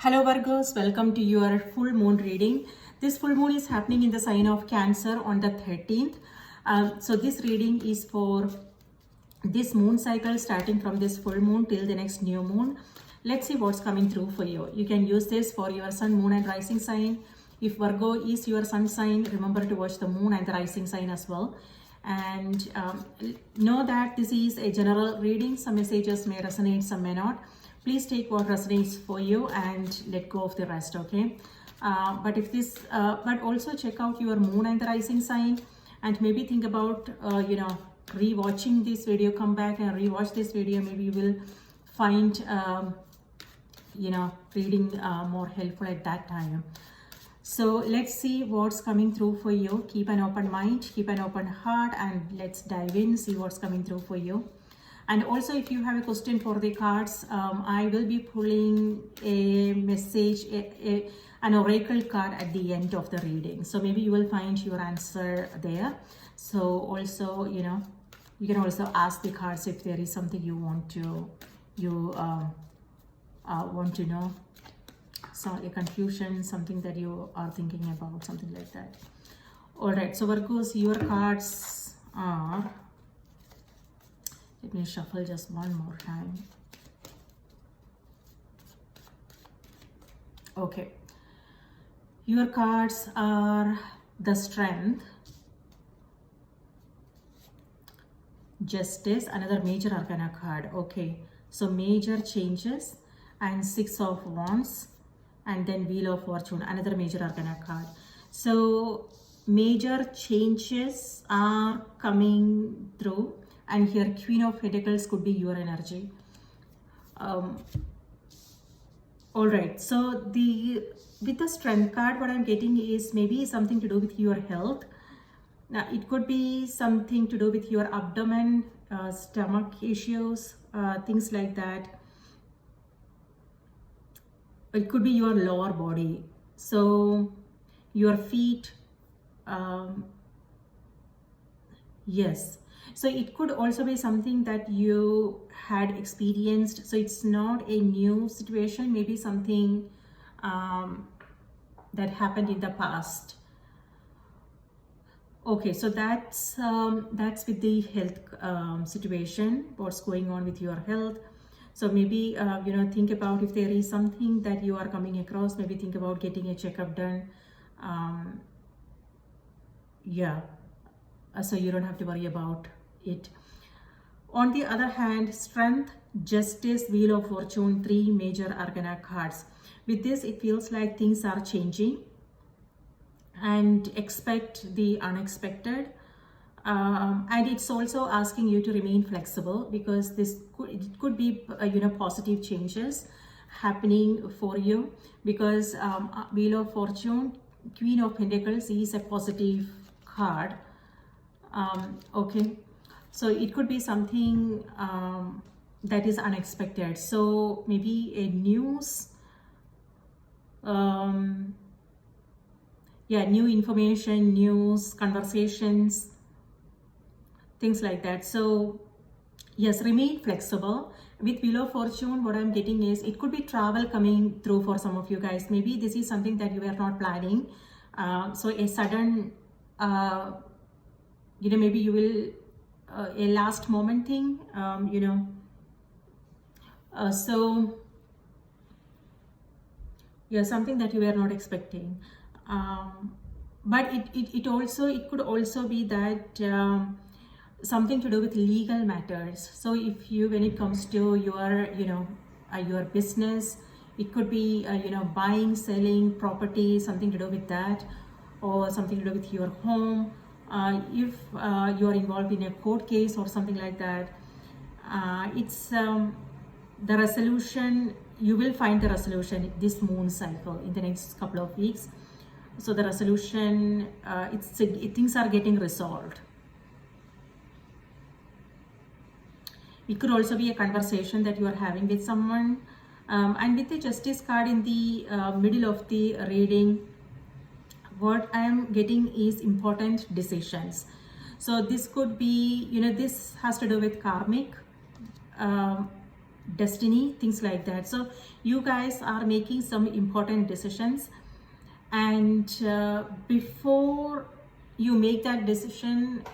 Hello Virgos, welcome to your full moon reading. This full moon is happening in the sign of Cancer on the 13th. So this reading is for this moon cycle starting from this full moon till the next new moon. Let's see what's coming through for you. You can use this for your sun, moon and rising sign. If Virgo is your sun sign, remember to watch the moon and the rising sign as well. And know that this is a general reading. Some messages may resonate, some may not. Please take what resonates for you and let go of the rest, okay? But also check out your moon and the rising sign, and maybe think about rewatching this video. Come back and rewatch this video. Maybe you will find reading more helpful at that time. So let's see what's coming through for you. Keep an open mind, keep an open heart, and let's dive in, see what's coming through for you. And also, if you have a question for the cards, I will be pulling a message, an oracle card at the end of the reading. So maybe you will find your answer there. So also, you can also ask the cards if there is something you want to know. So a confusion, something that you are thinking about, something like that. All right, so Virgos, your cards are, let me shuffle just one more time. Okay, your cards are the Strength, Justice, another major arcana card. Okay, so major changes, and Six of Wands, and then Wheel of Fortune, another major arcana card. So major changes are coming through, and here Queen of Pentacles could be your energy. All right, so with the Strength card, what I'm getting is maybe something to do with your health. Now it could be something to do with your abdomen, stomach issues, things like that. It could be your lower body, so your feet, yes. So it could also be something that you had experienced. So it's not a new situation, maybe something that happened in the past. Okay, so that's with the health situation, what's going on with your health. So maybe, think about if there is something that you are coming across, maybe think about getting a checkup done. So you don't have to worry about it. On the other hand, Strength, Justice, Wheel of Fortune, three major arcana cards. With this, it feels like things are changing, and expect the unexpected. And it's also asking you to remain flexible, because it could be positive changes happening for you, because Wheel of Fortune, Queen of Pentacles is a positive card. Okay, so it could be something that is unexpected. So maybe a news, new information, news, conversations, things like that. So yes, remain flexible. With Wheel of Fortune, what I'm getting is it could be travel coming through for some of you guys. Maybe this is something that you were not planning. So a sudden, maybe you will, a last moment thing, something that you were not expecting. But it could also be that something to do with legal matters. So if when it comes to your business, it could be buying, selling property, something to do with that, or something to do with your home. If you are involved in a court case or something like that, it's the resolution. You will find the resolution this moon cycle in the next couple of weeks. So the resolution, things are getting resolved. It could also be a conversation that you are having with someone. And with the Justice card in the middle of the reading, what I am getting is important decisions. So this could be, this has to do with karmic. destiny, things like that. So you guys are making some important decisions, and before you make that decision,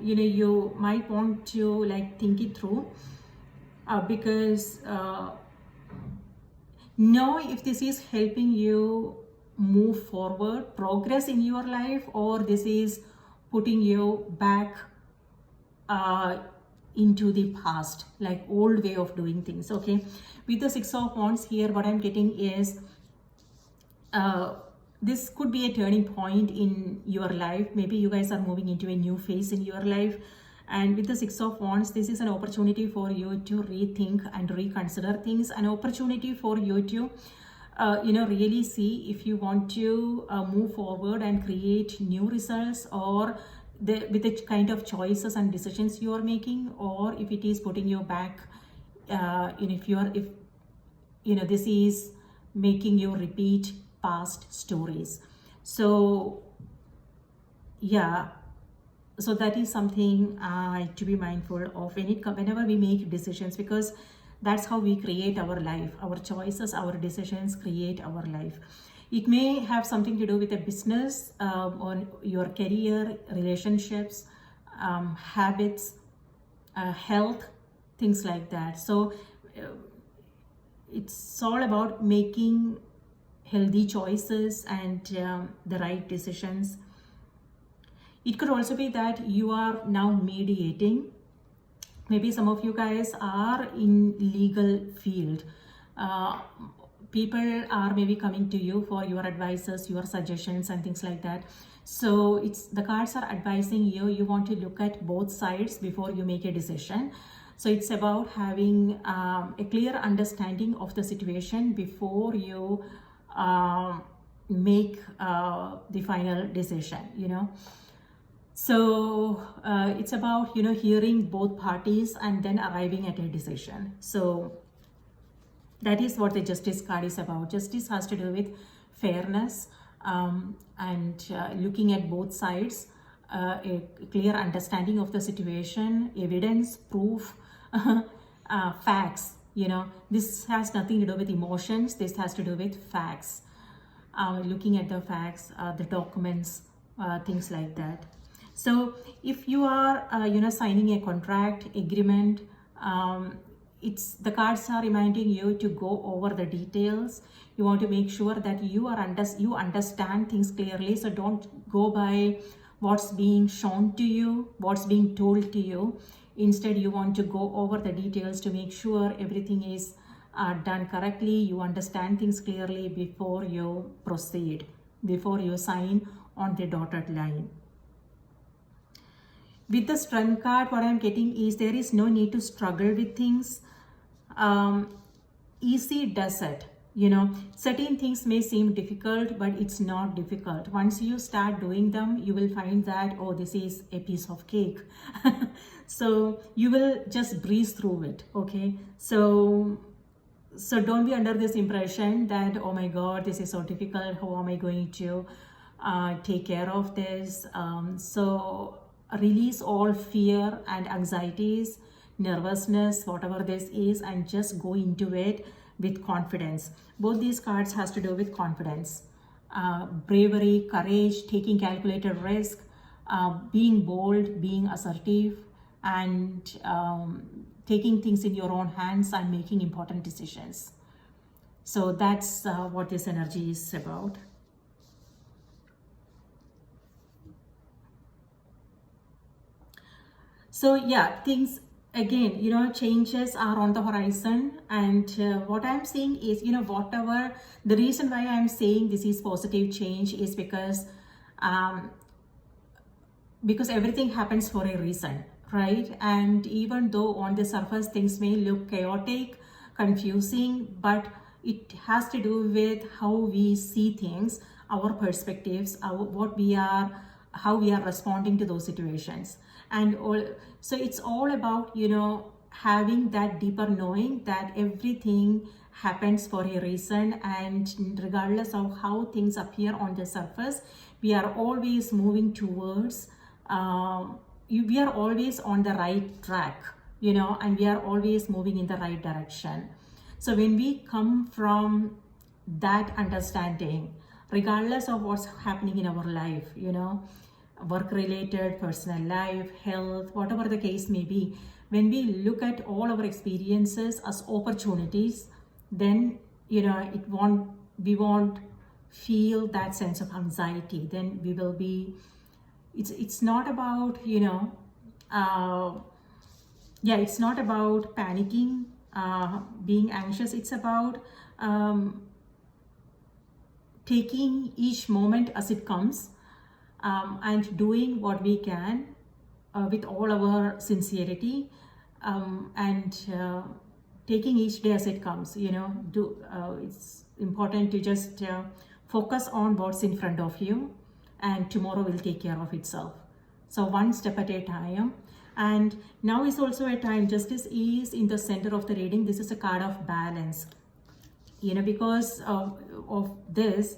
you might want to like think it through, because know if this is helping you move forward, progress in your life, or this is putting you back uh, into the past, like old way of doing things. Okay, with the Six of Wands here, what I'm getting is this could be a turning point in your life. Maybe you guys are moving into a new phase in your life, and with the Six of Wands, this is an opportunity for you to rethink and reconsider things, an opportunity for you to really see if you want to move forward and create new results, or with the kind of choices and decisions you are making, or if it is putting you back, if this is making you repeat past stories. So yeah, so that is something to be mindful of whenever we make decisions, because that's how we create our life. Our choices, our decisions create our life. It may have something to do with a business, on your career, relationships, habits, health, things like that. So it's all about making healthy choices and the right decisions. It could also be that you are now mediating. Maybe some of you guys are in legal field. People are maybe coming to you for your advices, your suggestions, and things like that. So the cards are advising you. You want to look at both sides before you make a decision. So it's about having a clear understanding of the situation before you make the final decision. So it's about hearing both parties and then arriving at a decision. So that is what the Justice card is about. Justice has to do with fairness, and looking at both sides, a clear understanding of the situation, evidence, proof, facts. This has nothing to do with emotions. This has to do with facts. Looking at the facts, the documents, things like that. So if you are signing a contract agreement, the cards are reminding you to go over the details. You want to make sure that you understand things clearly. So don't go by what's being shown to you, what's being told to you. Instead, you want to go over the details to make sure everything is done correctly. You understand things clearly before you proceed, before you sign on the dotted line. With the Strength card, what I'm getting is there is no need to struggle with things. Easy does it. Certain things may seem difficult, but it's not difficult. Once you start doing them, you will find that, oh, this is a piece of cake. So you will just breeze through it. Okay. So don't be under this impression that, oh my God, this is so difficult. How am I going to take care of this? So release all fear and anxieties, nervousness, whatever this is, and just go into it with confidence. Both these cards has to do with confidence, bravery, courage, taking calculated risk, being bold, being assertive, and taking things in your own hands and making important decisions. So that's what this energy is about. So yeah, things again, changes are on the horizon, and what I'm seeing is, whatever the reason why I'm saying this is positive change is because everything happens for a reason, right? And even though on the surface things may look chaotic, confusing, but it has to do with how we see things, our perspectives, how we are responding to those situations. And so it's all about having that deeper knowing that everything happens for a reason, and regardless of how things appear on the surface, we are always moving towards we are always on the right track. and we are always moving in the right direction. So when we come from that understanding, regardless of what's happening in our life, work related, personal life, health, whatever the case may be, when we look at all our experiences as opportunities, then we won't feel that sense of anxiety. Then we will be, it's not about it's not about panicking, being anxious. It's about taking each moment as it comes, and doing what we can with all our sincerity, and taking each day as it comes. It's important to just focus on what's in front of you, and tomorrow will take care of itself. So one step at a time. And now is also a time, justice is in the center of the reading. This is a card of balance, because of this,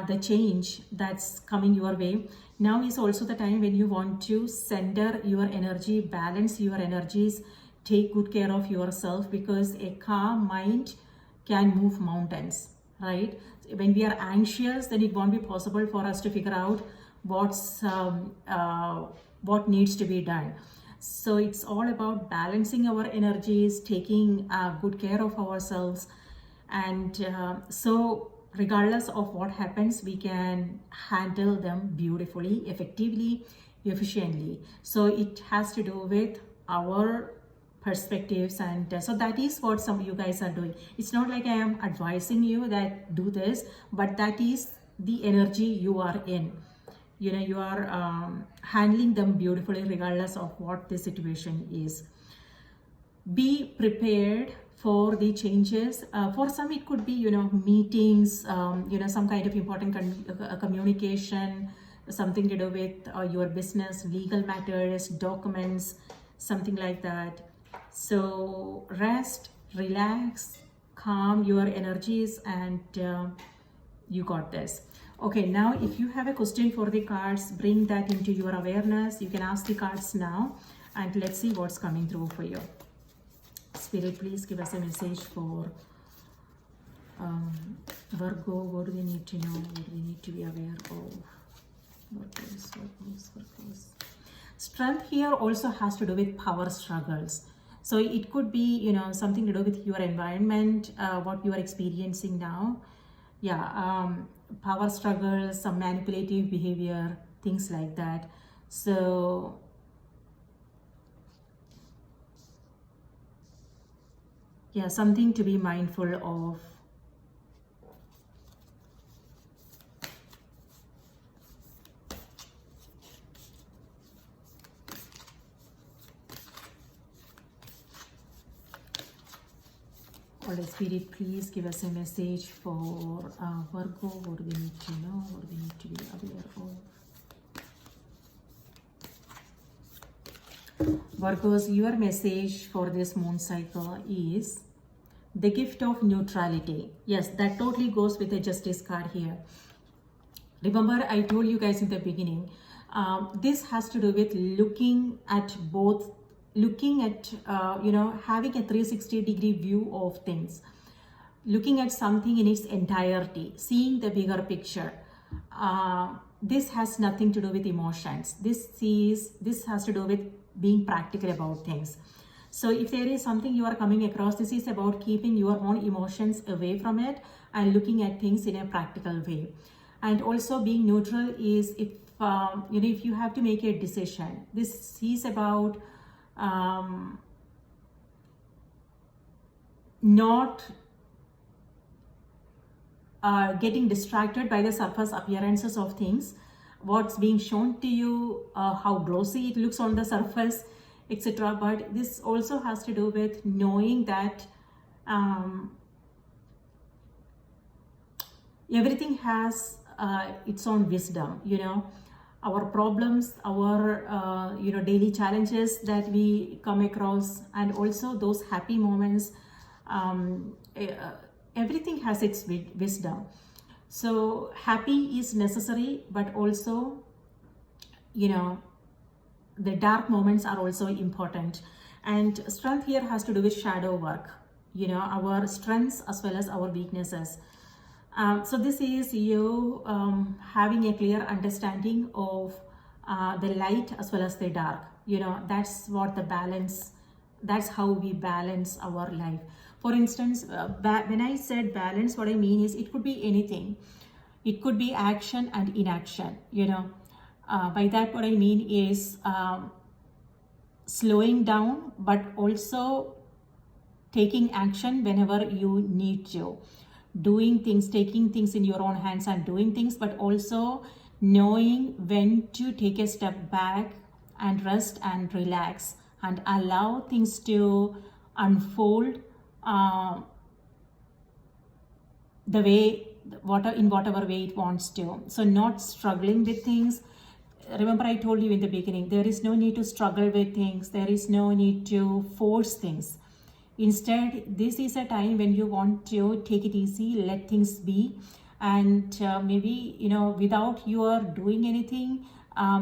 the change that's coming your way. Now is also the time when you want to center your energy, balance your energies, take good care of yourself, because a calm mind can move mountains, right? When we are anxious, then it won't be possible for us to figure out what needs to be done. So it's all about balancing our energies, taking good care of ourselves, and so regardless of what happens, we can handle them beautifully, effectively, efficiently. So it has to do with our perspectives, and so that is what some of you guys are doing. It's not like I am advising you that do this, but that is the energy you are in. You are handling them beautifully regardless of what the situation is. Be prepared for the changes. For some it could be meetings, some kind of important communication, something to do with your business, legal matters, documents, something like that. So rest, relax, calm your energies, and you got this. Okay, now if you have a question for the cards, bring that into your awareness. You can ask the cards now, and let's see what's coming through for you. Spirit, please give us a message for Virgo. What do we need to know? What do we need to be aware of? Virgos. Strength here also has to do with power struggles. So it could be, something to do with your environment, what you are experiencing now. Power struggles, some manipulative behavior, things like that. So something to be mindful of. Holy Spirit, please give us a message for Virgo. What do we need to know? What do we need to be aware of? Virgos, your message for this moon cycle is the gift of neutrality. Yes, that totally goes with the Justice card here. Remember, I told you guys in the beginning, this has to do with looking at having a 360-degree view of things, looking at something in its entirety, seeing the bigger picture. This has nothing to do with emotions. This has to do with being practical about things. So if there is something you are coming across, this is about keeping your own emotions away from it and looking at things in a practical way. And also being neutral is if you have to make a decision. This is about not getting distracted by the surface appearances of things, what's being shown to you, how glossy it looks on the surface, etc. But this also has to do with knowing that everything has its own wisdom. Our problems, our daily challenges that we come across, and also those happy moments, everything has its wisdom. So happy is necessary, but also the dark moments are also important. And strength here has to do with shadow work, you know, our strengths as well as our weaknesses. So this is you having a clear understanding of the light as well as the dark. You know, that's what the balance, that's how we balance our life. For instance, when I said balance, what I mean is it could be anything. It could be action and inaction, you know. By that, what I mean is slowing down, but also taking action whenever you need to. Doing things, taking things in your own hands and doing things, but also knowing when to take a step back and rest and relax and allow things to unfold the way, in whatever way it wants to. So not struggling with things. Remember, I told you in the beginning, there is no need to struggle with things. There is no need to force things. Instead, this is a time when you want to take it easy, let things be, and maybe, you know, without your doing anything,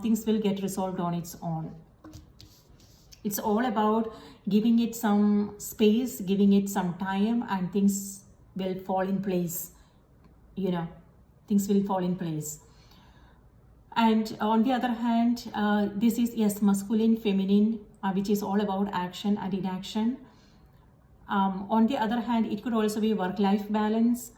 things will get resolved on its own. It's all about giving it some space, giving it some time, and things will fall in place. You know, things will fall in place. And on the other hand, this is, yes, masculine, feminine, which is all about action and inaction. On the other hand, it could also be work-life balance.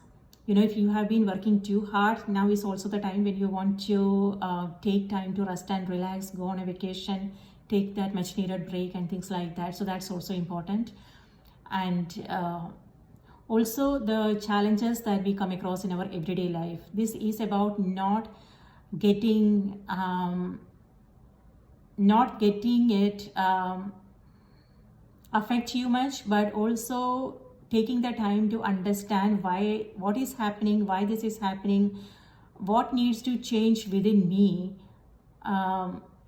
You know, if you have been working too hard, now is also the time when you want to take time to rest and relax, go on a vacation, take that much needed break and things like that. So that's also important. And also the challenges that we come across in our everyday life. This is about not getting it affect you much, but also taking the time to understand what is happening, why this is happening, what needs to change within me.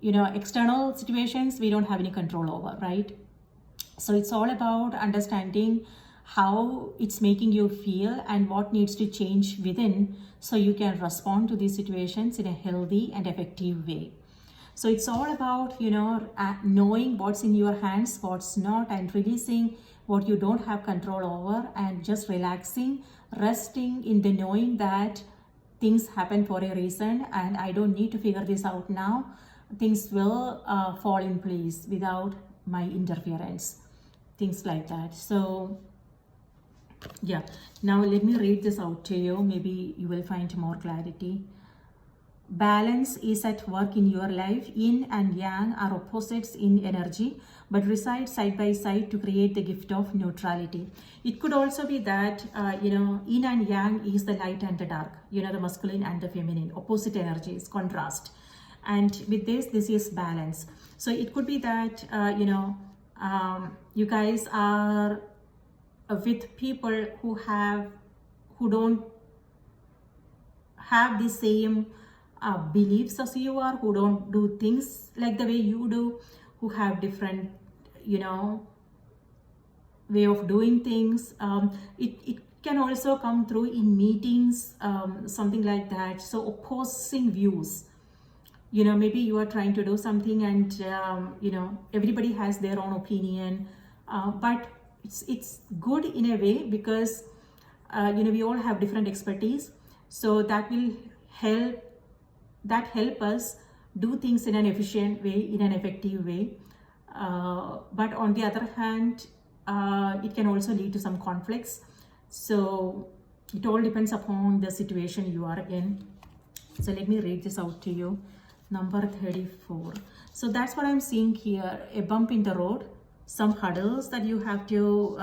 You know, external situations we don't have any control over, right? So it's all about understanding how it's making you feel and what needs to change within, so you can respond to these situations in a healthy and effective way. So it's all about, you know, knowing what's in your hands, what's not, and releasing what you don't have control over, and just relaxing, resting in the knowing that things happen for a reason and I don't need to figure this out now. Things will fall in place without my interference, things like that. So yeah, now let me read this out to you. Maybe you will find more clarity. Balance is at work in your life. Yin and yang are opposites in energy, but reside side by side to create the gift of neutrality. It could also be that, you know, yin and yang is the light and the dark, you know, the masculine and the feminine, opposite energies, contrast. And with this is balance. So it could be that, you know, you guys are with people who don't have the same beliefs as you are, who don't do things like the way you do, who have different, you know, way of doing things. It can also come through in meetings, something like that. So opposing views, you know, maybe you are trying to do something and you know, everybody has their own opinion, but it's good in a way because you know, we all have different expertise, so that will help us do things in an efficient way, in an effective way. But on the other hand, it can also lead to some conflicts. So it all depends upon the situation you are in. So let me read this out to you. Number 34. So that's what I'm seeing here. A bump in the road, some hurdles that you have to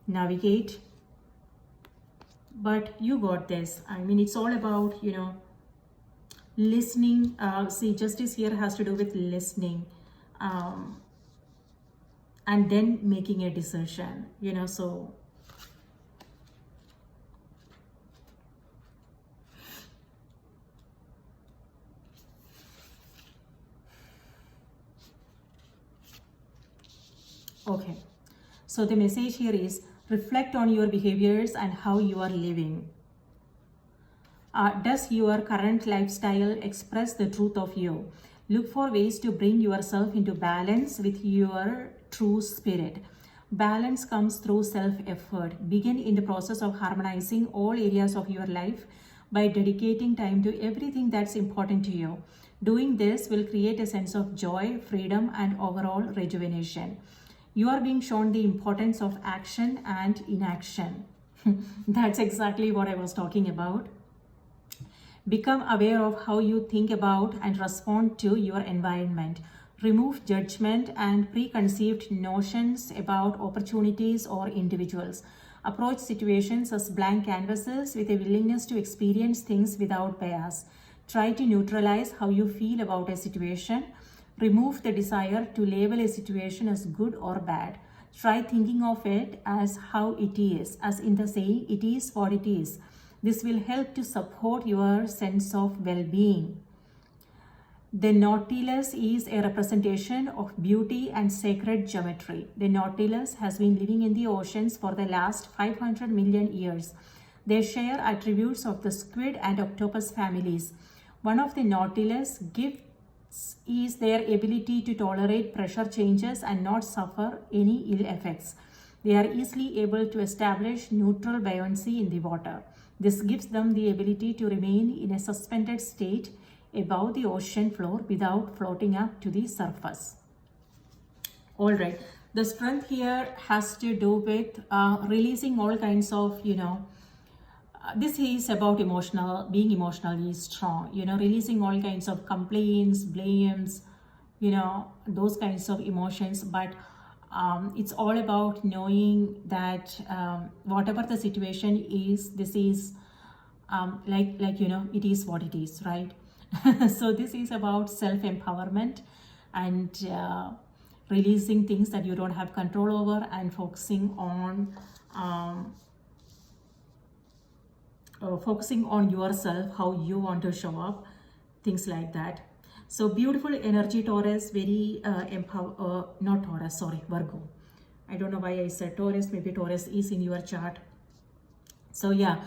navigate. But you got this. I mean, it's all about, you know, listening. See, justice here has to do with listening, and then making a decision, you know. So okay, so the message here is reflect on your behaviors and how you are living. Does your current lifestyle express the truth of you? Look for ways to bring yourself into balance with your true spirit. Balance comes through self-effort. Begin in the process of harmonizing all areas of your life by dedicating time to everything that's important to you. Doing this will create a sense of joy, freedom, and overall rejuvenation. You are being shown the importance of action and inaction. That's exactly what I was talking about. Become aware of how you think about and respond to your environment. Remove judgment and preconceived notions about opportunities or individuals. Approach situations as blank canvases with a willingness to experience things without bias. Try to neutralize how you feel about a situation. Remove the desire to label a situation as good or bad. Try thinking of it as how it is, as in the saying, it is what it is. This will help to support your sense of well-being. The Nautilus is a representation of beauty and sacred geometry. The Nautilus has been living in the oceans for the last 500 million years. They share attributes of the squid and octopus families. One of the Nautilus gifts is their ability to tolerate pressure changes and not suffer any ill effects. They are easily able to establish neutral buoyancy in the water. This gives them the ability to remain in a suspended state above the ocean floor without floating up to the surface. All right, the strength here has to do with releasing all kinds of, this is about being emotionally strong, releasing all kinds of complaints, blames, those kinds of emotions. But it's all about knowing that whatever the situation is, this is it is what it is, right? So this is about self-empowerment and releasing things that you don't have control over and focusing on yourself, how you want to show up, things like that. So beautiful energy, Taurus, very not Taurus, sorry, Virgo. I don't know why I said Taurus, maybe Taurus is in your chart. So yeah,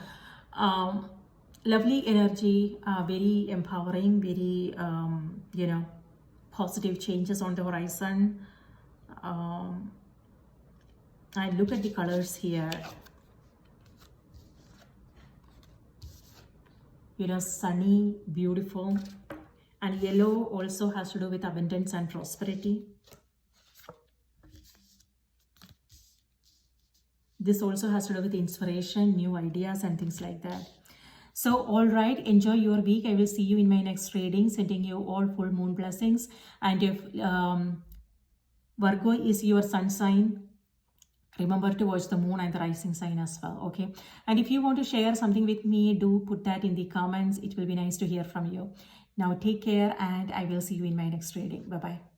lovely energy, very empowering, very, positive changes on the horizon. I look at the colors here. Sunny, beautiful. And yellow also has to do with abundance and prosperity. This also has to do with inspiration, new ideas and things like that. So, all right, enjoy your week. I will see you in my next reading, sending you all full moon blessings. And if Virgo is your sun sign, remember to watch the moon and the rising sign as well, okay? And if you want to share something with me, do put that in the comments. It will be nice to hear from you. Now take care and I will see you in my next reading. Bye-bye.